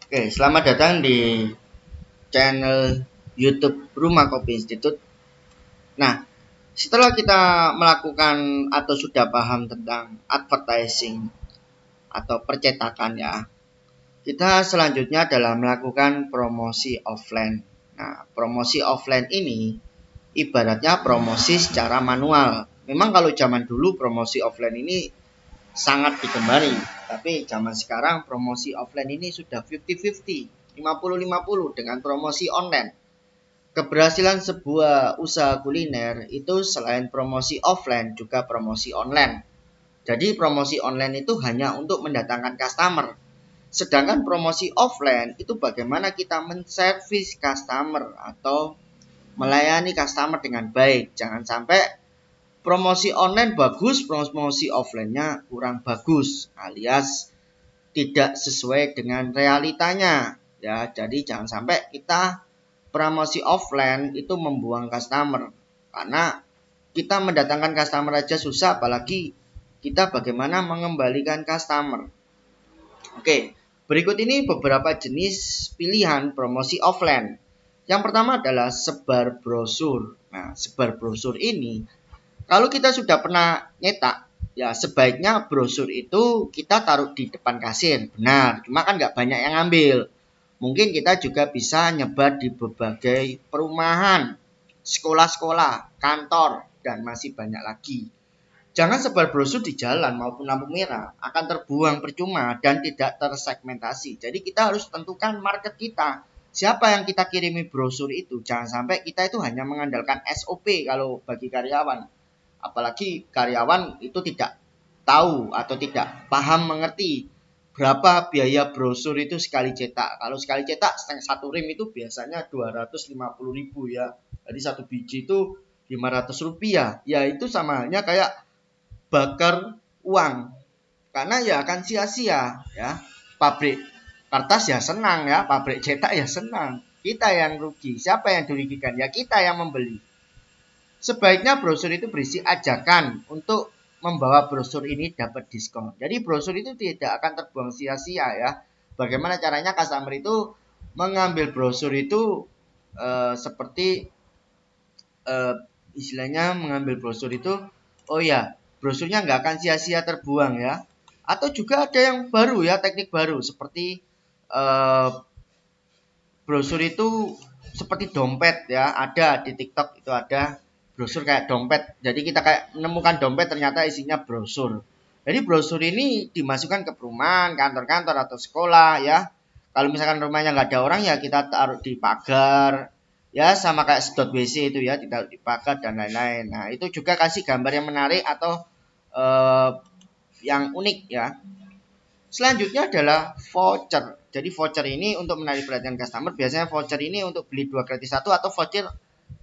Oke, selamat datang di channel YouTube Rumah Kopi Institute. Nah, setelah kita melakukan atau sudah paham tentang advertising atau percetakan ya, kita selanjutnya adalah melakukan promosi offline. Nah, promosi offline ini ibaratnya promosi secara manual. Memang kalau zaman dulu promosi offline ini sangat digemari, tapi zaman sekarang promosi offline ini sudah 50-50, 50-50 dengan promosi online. Keberhasilan sebuah usaha kuliner itu selain promosi offline juga promosi online. Jadi promosi online itu hanya untuk mendatangkan customer. Sedangkan promosi offline itu bagaimana kita menservis customer atau melayani customer dengan baik. Jangan sampai promosi online bagus, promosi offline-nya kurang bagus, alias tidak sesuai dengan realitanya. Ya, jadi jangan sampai kita promosi offline itu membuang customer, karena kita mendatangkan customer aja susah, apalagi kita bagaimana mengembalikan customer. Oke, berikut ini beberapa jenis pilihan promosi offline. Yang pertama adalah sebar brosur. Nah, sebar brosur ini kalau kita sudah pernah nyetak, ya sebaiknya brosur itu kita taruh di depan kasir. Benar, cuma kan nggak banyak yang ngambil. Mungkin kita juga bisa nyebar di berbagai perumahan, sekolah-sekolah, kantor, dan masih banyak lagi. Jangan sebar brosur di jalan maupun lampu merah, akan terbuang percuma dan tidak tersegmentasi. Jadi kita harus tentukan market kita. Siapa yang kita kirimi brosur itu? Jangan sampai kita itu hanya mengandalkan SOP kalau bagi karyawan. Apalagi karyawan itu tidak tahu atau tidak paham mengerti berapa biaya brosur itu sekali cetak. Kalau sekali cetak satu rim itu biasanya 250.000 ya. Jadi satu biji itu 500 rupiah. Ya itu sama halnya kayak bakar uang. Karena ya akan sia-sia ya. Pabrik kertas ya senang ya, pabrik cetak ya senang. Kita yang rugi. Siapa yang dirugikan? Ya kita yang membeli. Sebaiknya brosur itu berisi ajakan untuk membawa brosur ini dapat diskon. Jadi brosur itu tidak akan terbuang sia-sia ya. Bagaimana caranya customer itu mengambil brosur itu seperti eh, istilahnya mengambil brosur itu, oh ya, brosurnya nggak akan sia-sia terbuang ya. Atau juga ada yang baru ya, teknik baru seperti eh, brosur itu seperti dompet ya, ada di TikTok itu ada brosur kayak dompet. Jadi kita kayak menemukan dompet ternyata isinya brosur. Jadi brosur ini dimasukkan ke perumahan, kantor-kantor atau sekolah ya. Kalau misalkan rumahnya nggak ada orang ya kita taruh di pagar. Ya sama kayak sedot WC itu ya, ditaruh di pagar dan lain-lain. Nah itu juga kasih gambar yang menarik atau eh, yang unik ya. Selanjutnya adalah voucher. Jadi voucher ini untuk menarik perhatian customer. Biasanya voucher ini untuk beli 2 gratis 1 atau voucher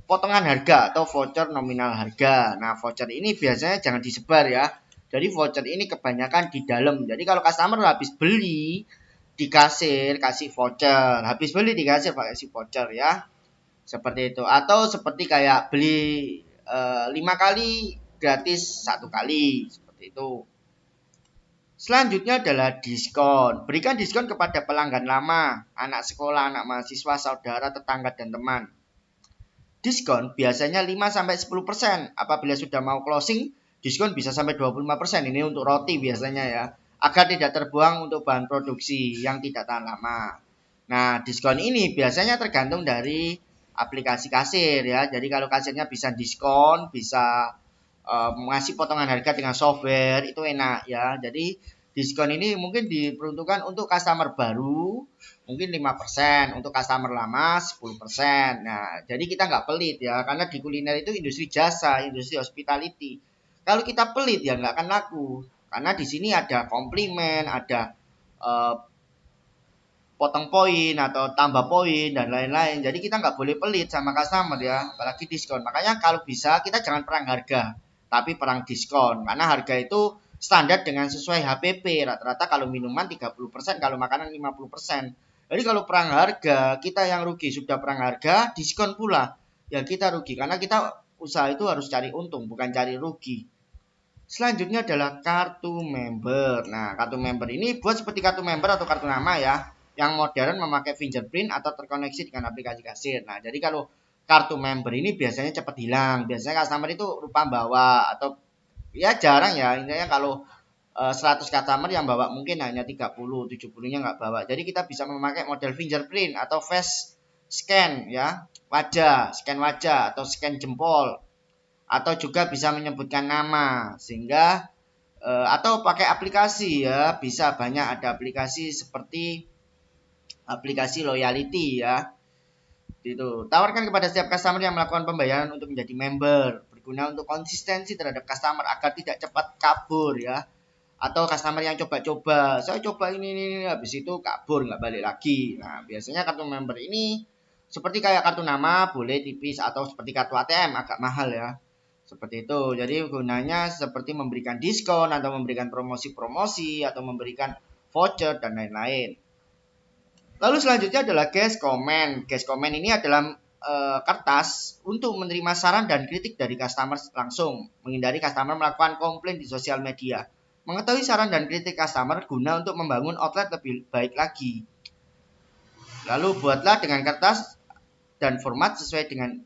potongan harga atau voucher nominal harga. Nah, voucher ini biasanya jangan disebar ya. Jadi voucher ini kebanyakan di dalam. Jadi kalau customer habis beli di kasir kasih voucher, habis beli di kasir kasih voucher ya. Seperti itu. Atau seperti kayak beli 5 kali gratis 1 kali. Seperti itu. Selanjutnya adalah diskon. Berikan diskon kepada pelanggan lama, anak sekolah, anak mahasiswa, saudara, tetangga, dan teman. Diskon biasanya 5-10%. Apabila sudah mau closing, diskon bisa sampai 25%. Ini untuk roti biasanya ya. Agar tidak terbuang untuk bahan produksi yang tidak tahan lama. Nah, diskon ini biasanya tergantung dari aplikasi kasir ya. Jadi kalau kasirnya bisa diskon, bisa mengasih potongan harga dengan software, itu enak ya. Jadi diskon ini mungkin diperuntukkan untuk customer baru mungkin 5%, untuk customer lama 10%. Nah, jadi kita nggak pelit ya, karena di kuliner itu industri jasa, industri hospitality. Kalau kita pelit ya nggak akan laku, karena di sini ada komplimen, ada eh, potong poin atau tambah poin dan lain-lain. Jadi kita nggak boleh pelit sama customer ya, apalagi diskon. Makanya kalau bisa kita jangan perang harga, tapi perang diskon. Karena harga itu standar dengan sesuai HPP. Rata-rata kalau minuman 30%, kalau makanan 50%. Jadi kalau perang harga, kita yang rugi. Sudah perang harga, diskon pula. Ya kita rugi, karena kita usaha itu harus cari untung, bukan cari rugi. Selanjutnya adalah kartu member. Nah, kartu member ini buat seperti kartu member atau kartu nama ya. yang modern memakai fingerprint atau terkoneksi dengan aplikasi kasir. Nah, jadi kalau kartu member ini biasanya cepat hilang. Biasanya customer itu lupa bawa atau ya jarang ya. Intinya kalau 100 customer yang bawa mungkin hanya 30, 70-nya nggak bawa. Jadi kita bisa memakai model fingerprint atau face scan ya, scan wajah atau scan jempol, atau juga bisa menyebutkan nama sehingga atau pakai aplikasi ya, bisa banyak ada aplikasi seperti aplikasi loyalty ya. Itu tawarkan kepada setiap customer yang melakukan pembayaran untuk menjadi member, berguna untuk konsistensi terhadap customer agar tidak cepat kabur ya, atau customer yang coba-coba, saya coba ini habis itu kabur nggak balik lagi. Nah, biasanya kartu member ini seperti kayak kartu nama, boleh tipis, atau seperti kartu ATM agak mahal ya, seperti itu. Jadi gunanya seperti memberikan diskon atau memberikan promosi-promosi atau memberikan voucher dan lain-lain. Lalu selanjutnya adalah guest comment. Guest comment ini adalah kertas untuk menerima saran dan kritik dari customer langsung, menghindari customer melakukan komplain di sosial media. Mengetahui saran dan kritik customer guna untuk membangun outlet lebih baik lagi. Lalu buatlah dengan kertas dan format sesuai dengan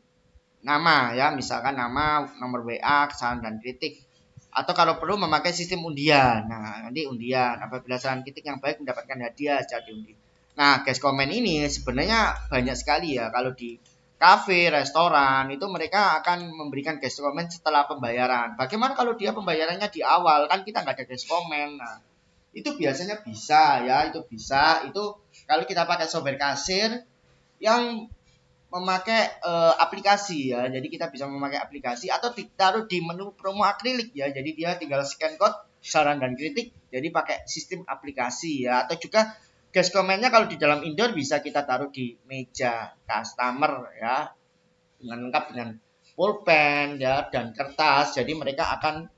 nama ya, misalkan nama, nomor WA, saran dan kritik. Atau kalau perlu memakai sistem undian. Nah, nanti undian apabila saran kritik yang baik mendapatkan hadiah secara diundi. Nah, guys komen ini sebenarnya banyak sekali ya. Kalau di kafe, restoran itu mereka akan memberikan guys komen setelah pembayaran. Bagaimana kalau dia pembayarannya di awal? Kan kita nggak ada guys komen. Nah, itu biasanya bisa ya, itu bisa. Itu kalau kita pakai software kasir yang memakai aplikasi ya. Jadi kita bisa memakai aplikasi atau ditaruh di menu promo akrilik ya. Jadi dia tinggal scan code saran dan kritik. Jadi pakai sistem aplikasi ya. Atau juga guest komennya kalau di dalam indoor bisa kita taruh di meja customer ya. Dengan lengkap dengan pulpen ya dan kertas. Jadi mereka akan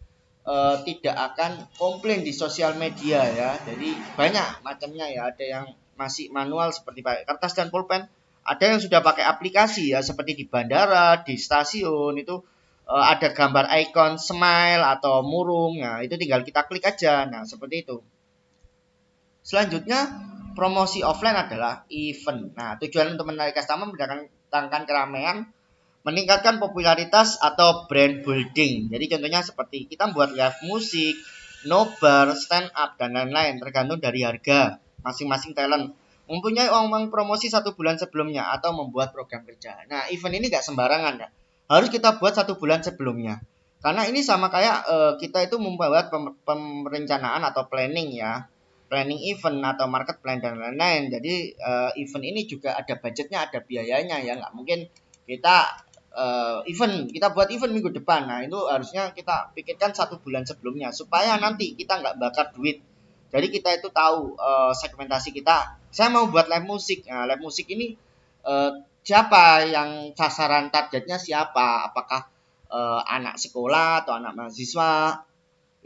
tidak akan komplain di sosial media ya. Jadi banyak macamnya ya. Ada yang masih manual seperti pakai kertas dan pulpen. Ada yang sudah pakai aplikasi ya, seperti di bandara, di stasiun itu ada gambar icon smile atau murung. Nah, itu tinggal kita klik aja. Nah, seperti itu. Selanjutnya, promosi offline adalah event. Nah, tujuan untuk menarik customer mendatangkan keramaian, meningkatkan popularitas atau brand building. Jadi contohnya seperti kita buat live musik, nobar, stand up dan lain-lain, tergantung dari harga masing-masing talent. Mempunyai uang promosi 1 bulan sebelumnya atau membuat program kerja. Nah, event ini nggak sembarangan ya. Harus kita buat 1 bulan sebelumnya. Karena ini sama kayak kita itu membuat perencanaan atau planning ya. Planning event atau market plan dan lain-lain. Jadi event ini juga ada budgetnya, ada biayanya ya. Nggak mungkin kita kita buat event minggu depan. Nah, itu harusnya kita pikirkan 1 bulan sebelumnya supaya nanti kita nggak bakar duit. Jadi kita itu tahu segmentasi kita. Saya mau buat live musik. Nah, live musik ini siapa yang sasaran targetnya siapa? Apakah anak sekolah atau anak mahasiswa?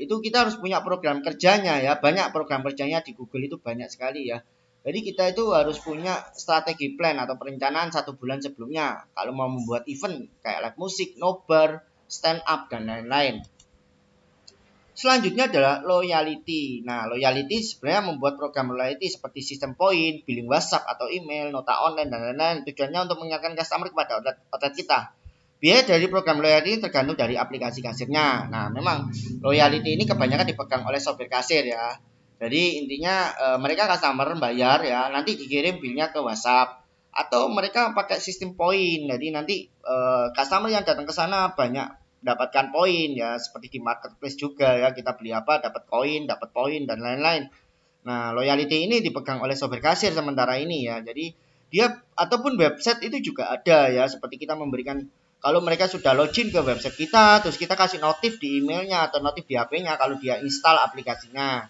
Itu kita harus punya program kerjanya ya. Banyak program kerjanya di Google itu banyak sekali ya. Jadi kita itu harus punya strategi plan atau perencanaan 1 bulan sebelumnya. Kalau mau membuat event kayak live musik, nobar, stand up dan lain-lain. Selanjutnya adalah loyalty. Nah, loyalty sebenarnya membuat program loyalty seperti sistem poin, billing WhatsApp atau email, nota online dan lain-lain. Tujuannya untuk mengingatkan customer kepada outlet kita. Biaya dari program loyalty tergantung dari aplikasi kasirnya. Nah, memang loyalty ini kebanyakan dipegang oleh software kasir ya. Jadi intinya mereka customer bayar ya, nanti dikirim billnya ke WhatsApp. Atau mereka pakai sistem poin. Jadi nanti customer yang datang ke sana banyak dapatkan poin ya, seperti di marketplace juga ya, kita beli apa dapat poin dan lain-lain. Nah, loyalty ini dipegang oleh software kasir sementara ini ya. Jadi dia ataupun website itu juga ada ya, seperti kita memberikan kalau mereka sudah login ke website kita, terus kita kasih notif di emailnya atau notif di HP-nya kalau dia install aplikasinya.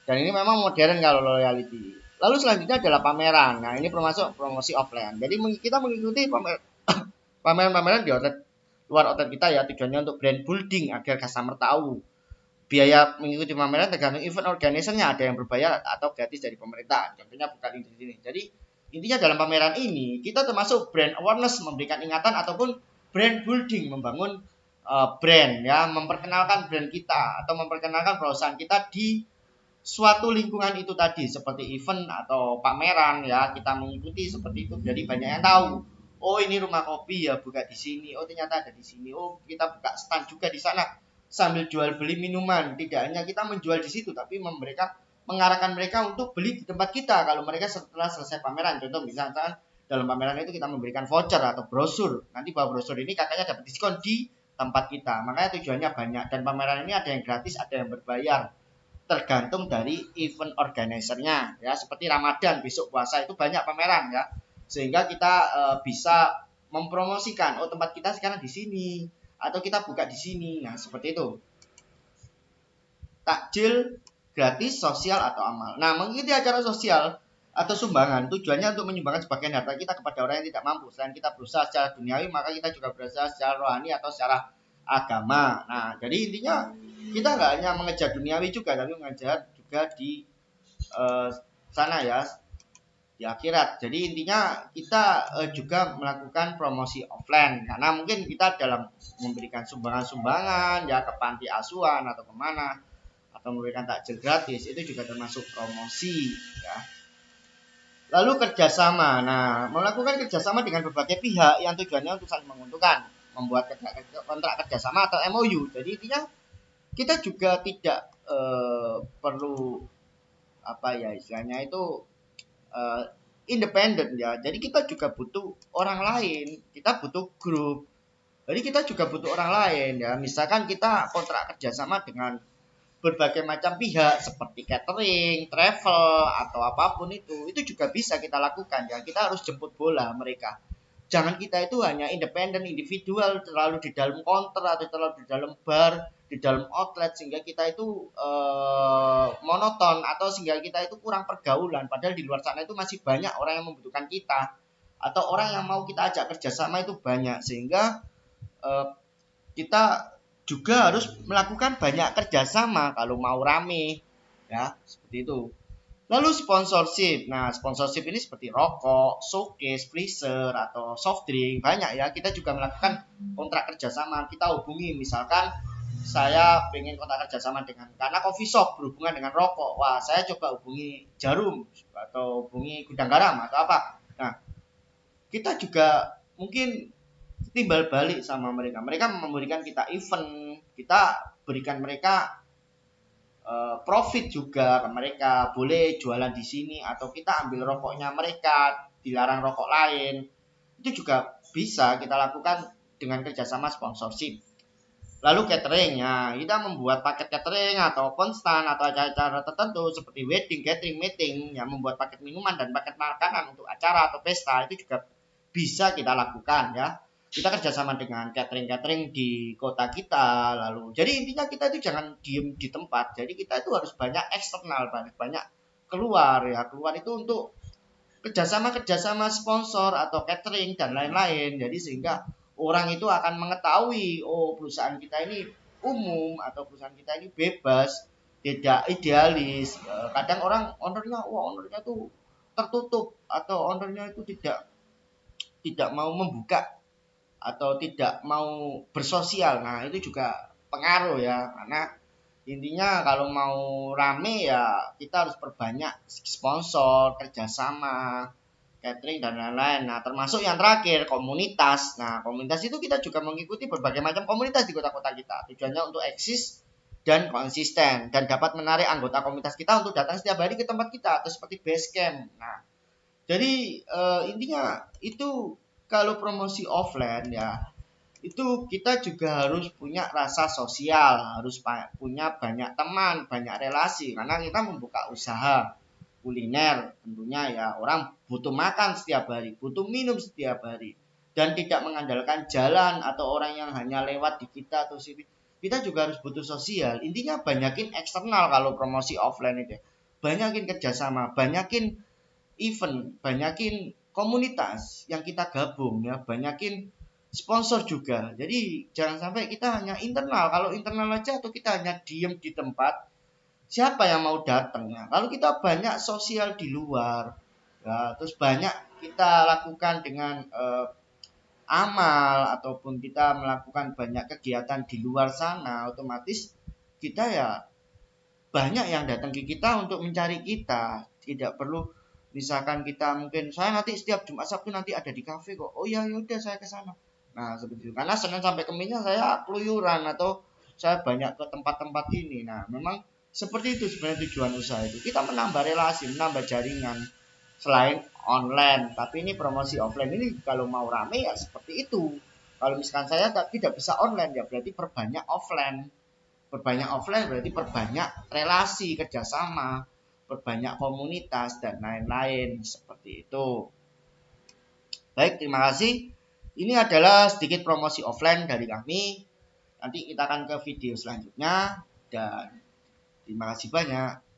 Dan ini memang modern kalau loyalty. Lalu selanjutnya adalah pameran. Nah, ini termasuk promosi offline. Jadi kita mengikuti pameran-pameran di outlet luar outlet kita ya, tujuannya untuk brand building agar customer tahu. Biaya mengikuti pameran tergantung event organisernya, ada yang berbayar atau gratis dari pemerintah. Contohnya bukan di sini. Jadi intinya dalam pameran ini kita termasuk brand awareness, memberikan ingatan ataupun brand building, membangun brand ya, memperkenalkan brand kita atau memperkenalkan perusahaan kita di suatu lingkungan itu tadi seperti event atau pameran ya, kita mengikuti seperti itu, jadi banyak yang tahu. Oh, ini rumah kopi ya buka di sini. Oh, ternyata ada di sini. Oh, kita buka stand juga di sana sambil jual beli minuman. Tidak hanya kita menjual di situ, tapi mengarahkan mereka untuk beli di tempat kita kalau mereka setelah selesai pameran. Contoh misalkan dalam pameran itu kita memberikan voucher atau brosur. Nanti bawa brosur ini kakaknya dapat diskon di tempat kita. Makanya tujuannya banyak, dan pameran ini ada yang gratis, ada yang berbayar. Tergantung dari event organizer-nya ya, seperti Ramadan besok puasa itu banyak pameran ya, sehingga kita bisa mempromosikan oh tempat kita sekarang di sini atau kita buka di sini. Nah, seperti itu. Takjil gratis, sosial atau amal. Nah, mengikuti acara sosial atau sumbangan tujuannya untuk menyumbangkan sebagian harta kita kepada orang yang tidak mampu. Selain kita berusaha secara duniawi, maka kita juga berusaha secara rohani atau secara agama. Nah, jadi intinya kita nggak hanya mengejar duniawi juga, tapi mengejar juga di sana ya, di akhirat. Jadi intinya kita juga melakukan promosi offline, karena mungkin kita dalam memberikan sumbangan-sumbangan ya ke panti asuhan atau kemana, atau memberikan takjil gratis, itu juga termasuk promosi ya. Lalu kerjasama. Nah, melakukan kerjasama dengan berbagai pihak yang tujuannya untuk saling menguntungkan, membuat kontrak kerjasama atau MOU. Jadi intinya kita juga tidak perlu apa ya istilahnya itu independen ya. Jadi kita juga butuh orang lain, kita butuh grup. Jadi kita juga butuh orang lain ya. Misalkan kita kontrak kerjasama dengan berbagai macam pihak seperti catering, travel atau apapun itu juga bisa kita lakukan ya. Kita harus jemput bola mereka. Jangan kita itu hanya independen, individual, terlalu di dalam counter atau terlalu di dalam bar, di dalam outlet, sehingga kita itu monoton atau sehingga kita itu kurang pergaulan. Padahal di luar sana itu masih banyak orang yang membutuhkan kita atau orang yang mau kita ajak kerjasama itu banyak, sehingga kita juga harus melakukan banyak kerjasama kalau mau rame ya, seperti itu. Lalu sponsorship. Nah, sponsorship ini seperti rokok, showcase, freezer atau soft drink, banyak ya. Kita juga melakukan kontrak kerjasama. Kita hubungi misalkan saya pengen kontrak kerjasama dengan karena coffee shop berhubungan dengan rokok. Wah, saya coba hubungi Jarum atau hubungi Gudang Garam atau apa. Nah, kita juga mungkin timbal balik sama mereka. Mereka memberikan kita event, kita berikan mereka profit juga ke mereka. Boleh jualan di sini atau kita ambil rokoknya mereka, dilarang rokok lain. Itu juga bisa kita lakukan dengan kerjasama sponsorship. Lalu catering, ya kita membuat paket catering atau stand atau acara-acara tertentu seperti wedding, catering, meeting, yang membuat paket minuman dan paket makanan untuk acara atau pesta, itu juga bisa kita lakukan ya. Kita kerjasama dengan catering di kota kita. Lalu jadi intinya kita itu jangan diem di tempat, jadi kita itu harus banyak eksternal, banyak keluar ya. Keluar itu untuk kerjasama sponsor atau catering dan lain-lain. Jadi sehingga orang itu akan mengetahui oh perusahaan kita ini umum atau perusahaan kita ini bebas, tidak idealis. Kadang orang ownernya tuh tertutup atau ownernya itu tidak mau membuka atau tidak mau bersosial. Nah, itu juga pengaruh ya, karena intinya kalau mau rame ya kita harus perbanyak sponsor, kerjasama, catering dan lain-lain. Nah, termasuk yang terakhir komunitas. Nah, komunitas itu kita juga mengikuti berbagai macam komunitas di kota-kota kita. Tujuannya untuk eksis dan konsisten dan dapat menarik anggota komunitas kita untuk datang setiap hari ke tempat kita atau seperti base camp. Nah, jadi intinya itu kalau promosi offline ya itu kita juga harus punya rasa sosial, harus punya banyak teman, banyak relasi, karena kita membuka usaha kuliner. Tentunya ya orang butuh makan setiap hari, butuh minum setiap hari, dan tidak mengandalkan jalan atau orang yang hanya lewat di kita atau sini. Kita juga harus butuh sosial. Intinya banyakin eksternal kalau promosi offline itu, banyakin kerjasama, banyakin event, banyakin komunitas yang kita gabung ya, banyakin sponsor juga. Jadi jangan sampai kita hanya internal. Kalau internal aja atau kita hanya diem di tempat, siapa yang mau datang ya? Kalau kita banyak sosial di luar, ya, terus banyak kita lakukan dengan amal ataupun kita melakukan banyak kegiatan di luar sana, otomatis kita ya banyak yang datang ke kita untuk mencari kita. Tidak perlu misalkan kita mungkin saya nanti setiap Jumat Sabtu nanti ada di kafe kok. Oh ya yaudah saya ke sana. Nah seperti itu. Karena Senin sampai Kamis saya keluyuran atau saya banyak ke tempat-tempat ini. Nah memang seperti itu sebenarnya tujuan usaha itu. Kita menambah relasi, menambah jaringan selain online. Tapi ini promosi offline ini kalau mau rame ya seperti itu. Kalau misalkan saya tidak bisa online ya berarti perbanyak offline. Perbanyak offline berarti perbanyak relasi, kerjasama, perbanyak komunitas, dan lain-lain. Seperti itu. Baik, terima kasih. Ini adalah sedikit promosi offline dari kami. Nanti kita akan ke video selanjutnya. Dan terima kasih banyak.